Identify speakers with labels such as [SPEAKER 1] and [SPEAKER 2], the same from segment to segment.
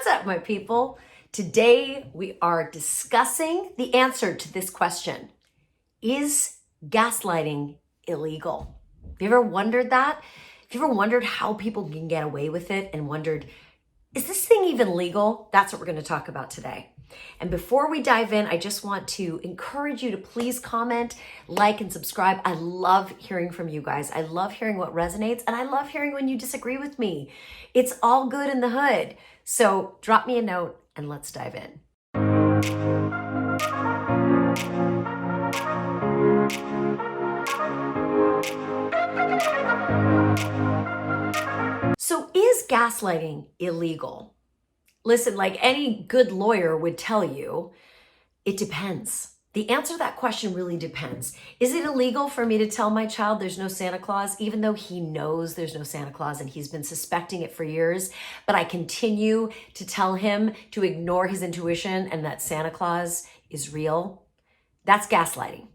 [SPEAKER 1] What's up, my people? Today we are discussing the answer to this question. Is gaslighting illegal? Have you ever wondered that? Have you ever wondered how people can get away with it and wondered, is this thing even legal? That's what we're going to talk about today. And before we dive in, I just want to encourage you to please comment, like, and subscribe. I love hearing from you guys. I love hearing what resonates, and I love hearing when you disagree with me. It's all good in the hood. So drop me a note and let's dive in. So is gaslighting illegal? Listen, like any good lawyer would tell you, it depends. The answer to that question really depends. Is it illegal for me to tell my child there's no Santa Claus, even though he knows there's no Santa Claus and he's been suspecting it for years, but I continue to tell him to ignore his intuition and that Santa Claus is real? That's gaslighting.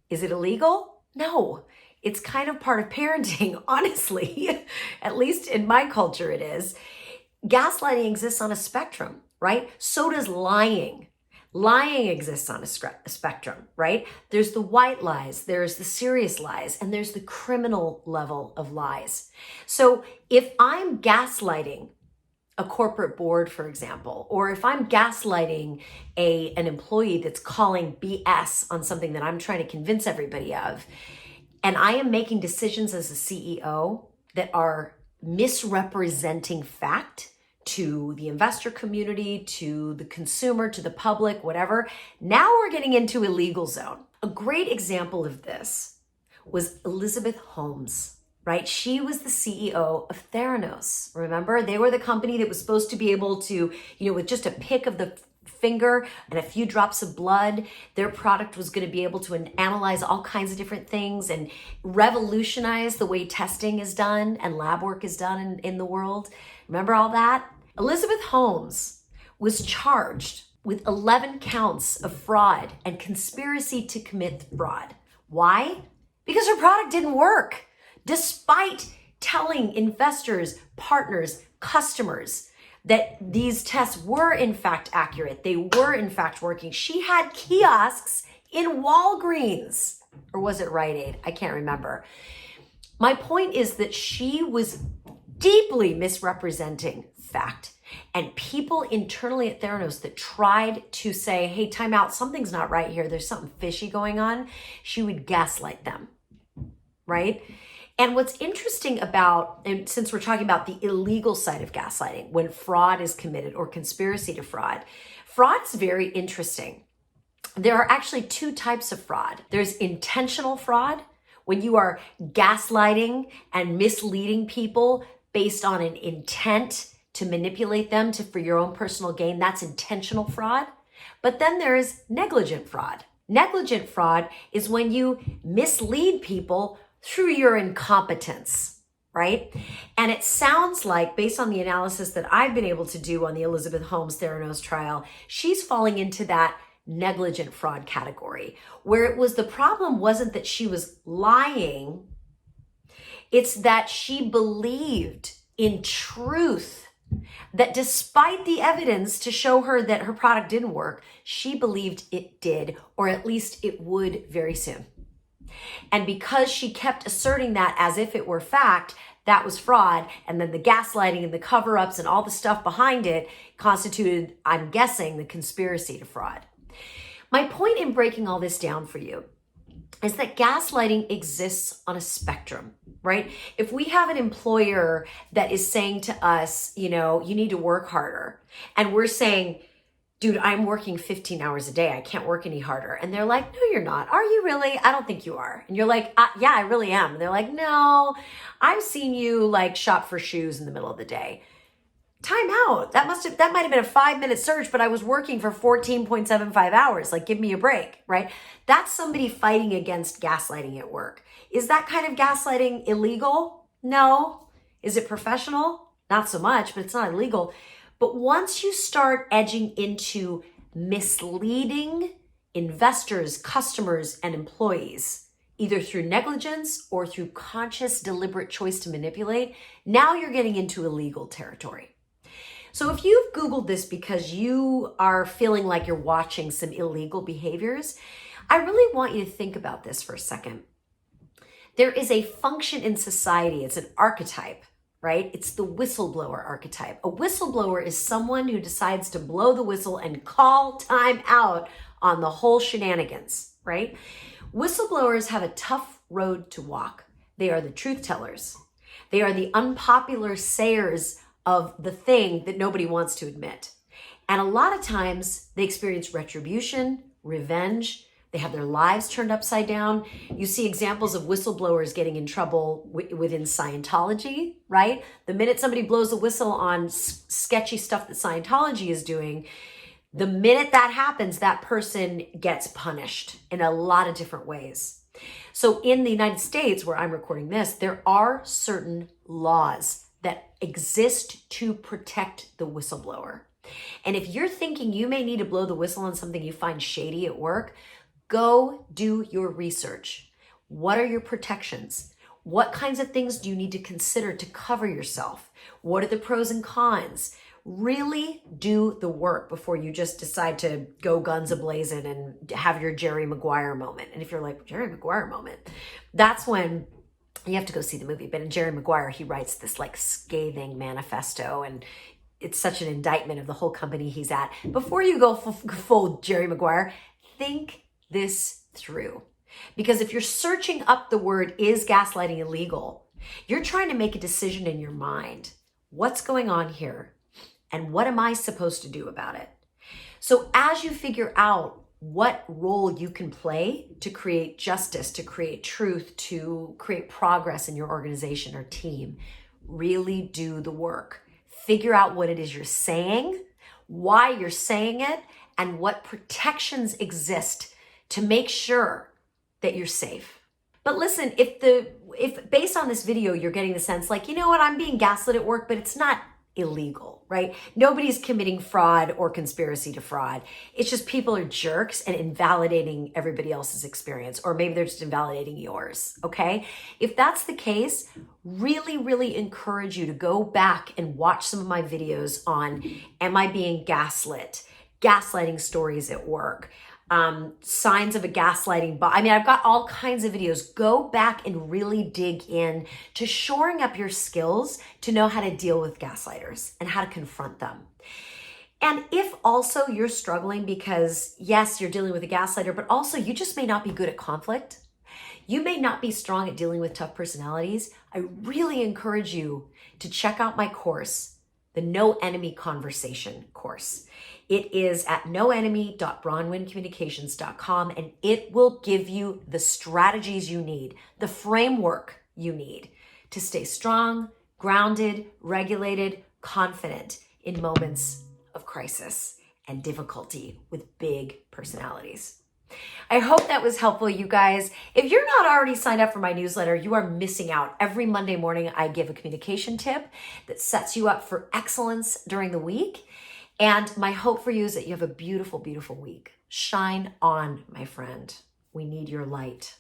[SPEAKER 1] Is it illegal? No. It's kind of part of parenting, honestly. At least in my culture it is. Gaslighting exists on a spectrum, right? So does lying. Lying exists on a spectrum, right? There's the white lies, there's the serious lies, and there's the criminal level of lies. So if I'm gaslighting a corporate board, for example, or if I'm gaslighting an employee that's calling BS on something that I'm trying to convince everybody of, and I am making decisions as a CEO that are misrepresenting fact to the investor community, to the consumer, to the public, whatever. Now we're getting into illegal zone. A great example of this was Elizabeth Holmes, right? She was the CEO of Theranos. Remember, they were the company that was supposed to be able to, with just a pick of the finger and a few drops of blood, their product was going to be able to analyze all kinds of different things and revolutionize the way testing is done and lab work is done in the world. Remember all that? Elizabeth Holmes was charged with 11 counts of fraud and conspiracy to commit fraud. Why? Because her product didn't work, despite telling investors, partners, customers that these tests were in fact accurate. They were in fact working. She had kiosks in Walgreens, or was it Rite Aid? I can't remember. My point is that she was deeply misrepresenting fact. And people internally at Theranos that tried to say, hey, time out, something's not right here, there's something fishy going on, she would gaslight them, right? And what's interesting about, and since we're talking about the illegal side of gaslighting, when fraud is committed or conspiracy to fraud, fraud's very interesting. There are actually two types of fraud. There's intentional fraud, when you are gaslighting and misleading people based on an intent to manipulate them for your own personal gain. That's intentional fraud. But then there is negligent fraud. Negligent fraud is when you mislead people through your incompetence, right? And it sounds like, based on the analysis that I've been able to do on the Elizabeth Holmes Theranos trial, she's falling into that negligent fraud category, where it was the problem wasn't that she was lying, it's that she believed in truth, that despite the evidence to show her that her product didn't work, she believed it did, or at least it would very soon. And because she kept asserting that as if it were fact, that was fraud. And then the gaslighting and the cover-ups and all the stuff behind it constituted, I'm guessing, the conspiracy to fraud. My point in breaking all this down for you is that gaslighting exists on a spectrum, right? If we have an employer that is saying to us, you need to work harder, and we're saying, dude, I'm working 15 hours a day, I can't work any harder. And they're like, no, you're not. Are you really? I don't think you are. And you're like, yeah, I really am. And they're like, no, I've seen you shop for shoes in the middle of the day. Time out. That might have been a 5-minute search, but I was working for 14.75 hours. Give me a break, right? That's somebody fighting against gaslighting at work. Is that kind of gaslighting illegal? No. Is it professional? Not so much, but it's not illegal. But once you start edging into misleading investors, customers, and employees, either through negligence or through conscious, deliberate choice to manipulate, now you're getting into illegal territory. So if you've Googled this because you are feeling like you're watching some illegal behaviors, I really want you to think about this for a second. There is a function in society, it's an archetype, right? It's the whistleblower archetype. A whistleblower is someone who decides to blow the whistle and call time out on the whole shenanigans, right? Whistleblowers have a tough road to walk. They are the truth tellers. They are the unpopular sayers of the thing that nobody wants to admit. And a lot of times they experience retribution, revenge. They have their lives turned upside down. You see examples of whistleblowers getting in trouble within Scientology, right? The minute somebody blows a whistle on sketchy stuff that Scientology is doing, the minute that happens, that person gets punished in a lot of different ways. So in the United States, where I'm recording this, there are certain laws that exist to protect the whistleblower. And if you're thinking you may need to blow the whistle on something you find shady at work, go do your research. What are your protections? What kinds of things do you need to consider to cover yourself? What are the pros and cons? Really do the work before you just decide to go guns a-blazing and have your Jerry Maguire moment. And if you're like, Jerry Maguire moment, that's when you have to go see the movie. But in Jerry Maguire, he writes this like scathing manifesto, and it's such an indictment of the whole company he's at. Before you go full Jerry Maguire, think this through. Because if you're searching up the word, is gaslighting illegal? You're trying to make a decision in your mind. What's going on here? And what am I supposed to do about it? So as you figure out what role you can play to create justice, to create truth, to create progress in your organization or team, really do the work. Figure out what it is you're saying, why you're saying it, and what protections exist to make sure that you're safe. But listen, if based on this video, you're getting the sense like, you know what, I'm being gaslit at work, but it's not illegal, right? Nobody's committing fraud or conspiracy to fraud. It's just people are jerks and invalidating everybody else's experience, or maybe they're just invalidating yours, okay? If that's the case, really, really encourage you to go back and watch some of my videos on, am I being gaslit? Gaslighting stories at work. Signs of a gaslighting I've got all kinds of videos. Go back and really dig in to shoring up your skills to know how to deal with gaslighters and how to confront them. And if also you're struggling because yes, you're dealing with a gaslighter, but also you just may not be good at conflict. You may not be strong at dealing with tough personalities. I really encourage you to check out my course, the No Enemy Conversation course. It is at noenemy.bronwyncommunications.com, and it will give you the strategies you need, the framework you need to stay strong, grounded, regulated, confident in moments of crisis and difficulty with big personalities. I hope that was helpful, you guys. If you're not already signed up for my newsletter, you are missing out. Every Monday morning, I give a communication tip that sets you up for excellence during the week. And my hope for you is that you have a beautiful, beautiful week. Shine on, my friend. We need your light.